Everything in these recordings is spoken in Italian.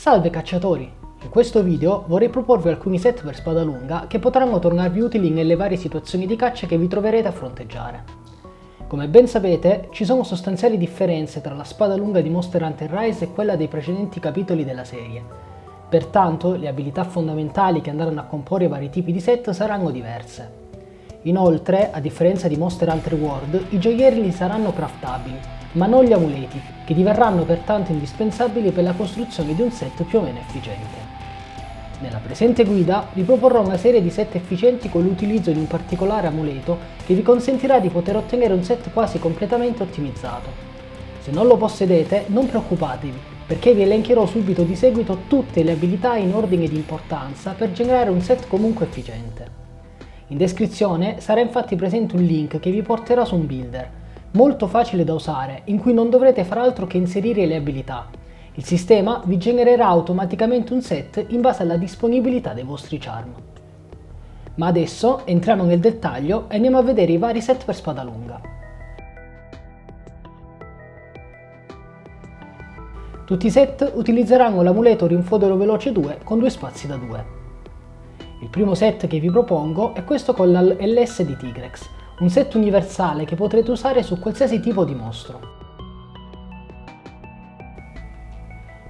Salve cacciatori! In questo video vorrei proporvi alcuni set per spada lunga che potranno tornarvi utili nelle varie situazioni di caccia che vi troverete a fronteggiare. Come ben sapete, ci sono sostanziali differenze tra la spada lunga di Monster Hunter Rise e quella dei precedenti capitoli della serie. Pertanto, le abilità fondamentali che andranno a comporre i vari tipi di set saranno diverse. Inoltre, a differenza di Monster Hunter World, i gioielli saranno craftabili, ma non gli amuleti, che diverranno pertanto indispensabili per la costruzione di un set più o meno efficiente. Nella presente guida vi proporrò una serie di set efficienti con l'utilizzo di un particolare amuleto che vi consentirà di poter ottenere un set quasi completamente ottimizzato. Se non lo possedete, non preoccupatevi, perché vi elencherò subito di seguito tutte le abilità in ordine di importanza per generare un set comunque efficiente. In descrizione sarà infatti presente un link che vi porterà su un builder, molto facile da usare, in cui non dovrete far altro che inserire le abilità. Il sistema vi genererà automaticamente un set in base alla disponibilità dei vostri charm. Ma adesso entriamo nel dettaglio e andiamo a vedere i vari set per spada lunga. Tutti i set utilizzeranno l'amuleto Rinfodero Veloce 2 con 2 spazi da 2. Il primo set che vi propongo è questo con la LS di Tigrex, un set universale che potrete usare su qualsiasi tipo di mostro.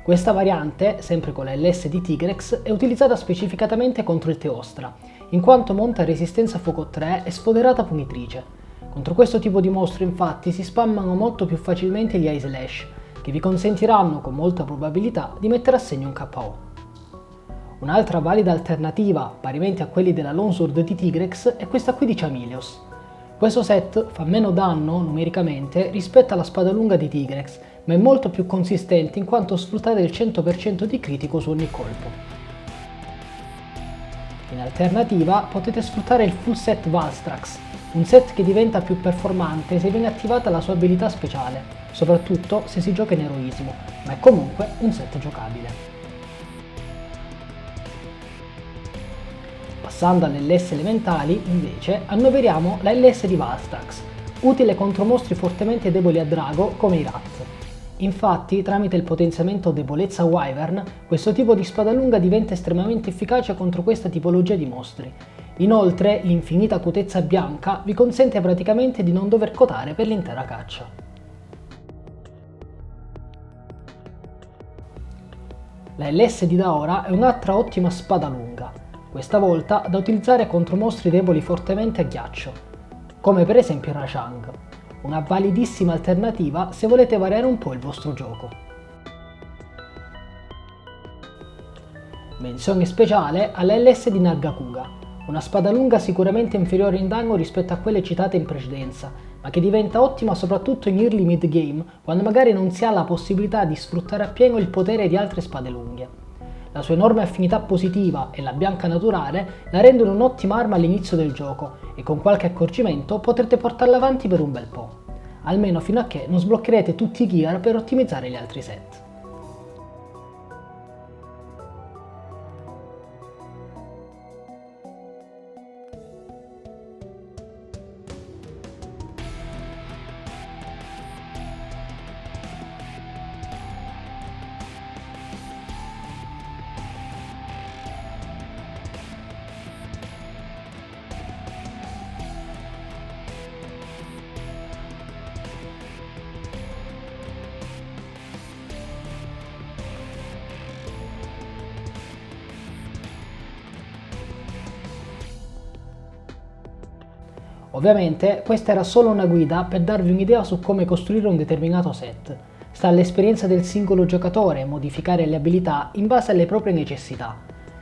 Questa variante, sempre con la LS di Tigrex, è utilizzata specificatamente contro il Teostra, in quanto monta resistenza fuoco 3 e sfoderata punitrice. Contro questo tipo di mostro infatti si spammano molto più facilmente gli Ice Lash, che vi consentiranno con molta probabilità di mettere a segno un KO. Un'altra valida alternativa, parimenti a quelli della Longsword di Tigrex, è questa qui di Chameleos. Questo set fa meno danno numericamente rispetto alla spada lunga di Tigrex, ma è molto più consistente in quanto sfruttate il 100% di critico su ogni colpo. In alternativa potete sfruttare il full set Valstrax, un set che diventa più performante se viene attivata la sua abilità speciale, soprattutto se si gioca in eroismo, ma è comunque un set giocabile. Passando alle LS elementali, invece, annoveriamo la LS di Valstrax, utile contro mostri fortemente deboli a drago come i Rat. Infatti, tramite il potenziamento debolezza Wyvern, questo tipo di spada lunga diventa estremamente efficace contro questa tipologia di mostri. Inoltre, l'infinita acutezza bianca vi consente praticamente di non dover cotare per l'intera caccia. La LS di Daora è un'altra ottima spada lunga, questa volta da utilizzare contro mostri deboli fortemente a ghiaccio, come per esempio Rashang, una validissima alternativa se volete variare un po' il vostro gioco. Menzione speciale alla LS di Nargacuga, una spada lunga sicuramente inferiore in danno rispetto a quelle citate in precedenza, ma che diventa ottima soprattutto in early mid game, quando magari non si ha la possibilità di sfruttare appieno il potere di altre spade lunghe. La sua enorme affinità positiva e la bianca naturale la rendono un'ottima arma all'inizio del gioco e con qualche accorgimento potrete portarla avanti per un bel po', almeno fino a che non sbloccherete tutti i gear per ottimizzare gli altri set. Ovviamente questa era solo una guida per darvi un'idea su come costruire un determinato set. Sta all'esperienza del singolo giocatore modificare le abilità in base alle proprie necessità.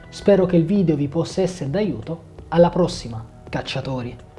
Spero che il video vi possa essere d'aiuto. Alla prossima, cacciatori!